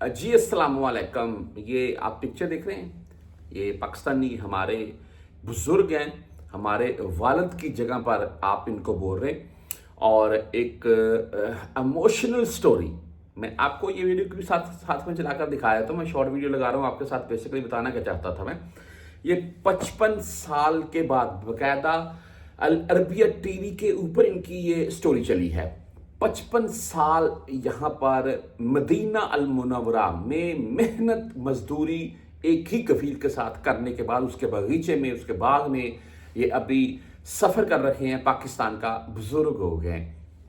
जी अस्सलाम वालेकुम। ये आप पिक्चर देख रहे हैं, ये पाकिस्तानी हमारे बुजुर्ग हैं, हमारे वालिद की जगह पर आप इनको बोल रहे हैं। और एक इमोशनल स्टोरी मैं आपको ये वीडियो के भी साथ साथ में चलाकर दिखाया, तो मैं शॉर्ट वीडियो लगा रहा हूँ आपके साथ। बेसिकली बताना क्या चाहता था मैं, ये 55 साल के बाद बकायदा अल अरबिया टीवी के ऊपर इनकी ये स्टोरी चली है। 55 साल यहाँ पर मदीना अल मुनव्वरा में मेहनत मजदूरी एक ही कफील के साथ करने के बाद उसके बगीचे में, उसके बाग में ये अभी सफ़र कर रहे हैं। पाकिस्तान का बुजुर्ग हो गए,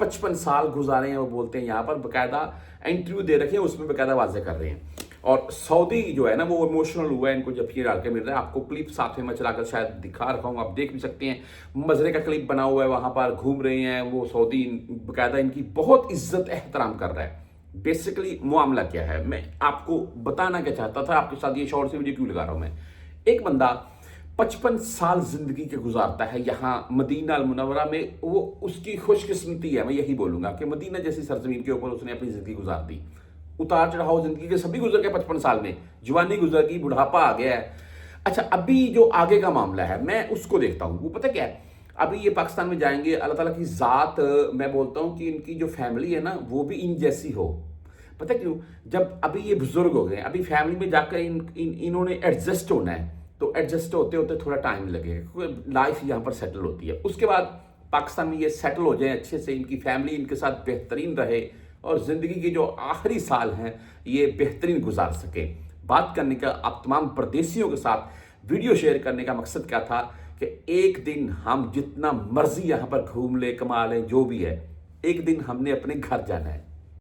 55 साल गुजारे हैं। वो बोलते हैं यहाँ पर बाकायदा इंटरव्यू दे रखे हैं, उसमें बाकायदा वाजे कर रहे हैं। और सऊदी जो है ना, वो इमोशनल हुआ है इनको जब ये डाल के मिल रहा है। आपको क्लिप साथ में मैं चलाकर शायद दिखा रखा हूँ, आप देख भी सकते हैं। मजरे का क्लिप बना हुआ है, वहाँ पर घूम रहे हैं वो सऊदी, बाकायदा इनकी बहुत इज्जत एहतराम कर रहा है। बेसिकली मामला क्या है, मैं आपको बताना क्या चाहता था, आपके साथ ये शॉर्ट से वीडियो क्यों लगा रहा हूँ मैं। एक बंदा 55 साल जिंदगी के गुजारता है यहाँ मदीना अल मुनव्वरा में। वो उसकी खुशकिस्मती है, मैं यही बोलूंगा कि मदीना जैसी सरजमीन के ऊपर उसने अपनी जिंदगी गुजार दी। उतार चढ़ाव जिंदगी के सभी गुजर गए 55 साल में, जवानी गुजर गई, बुढ़ापा आ गया है। अच्छा, अभी जो आगे का मामला है मैं उसको देखता हूँ। वो पता क्या है, अभी ये पाकिस्तान में जाएंगे, अल्लाह ताला की ज़ात, मैं बोलता हूँ कि इनकी जो फैमिली है ना वो भी इन जैसी हो। पता क्यों, जब अभी ये बुजुर्ग हो गए, अभी फैमिली में जाकर इन्होंने एडजस्ट होना है, तो एडजस्ट होते होते थोड़ा टाइम लगेगा क्योंकि लाइफ यहाँ पर सेटल होती है। उसके बाद पाकिस्तान में ये सेटल हो जाए अच्छे से, इनकी फैमिली इनके साथ बेहतरीन रहे और ज़िंदगी के जो आखिरी साल हैं ये बेहतरीन गुजार सके। बात करने का आप तमाम परदेशियों के साथ वीडियो शेयर करने का मकसद क्या था कि एक दिन हम जितना मर्जी यहाँ पर घूम ले, कमा लें, जो भी है, एक दिन हमने अपने घर जाना है।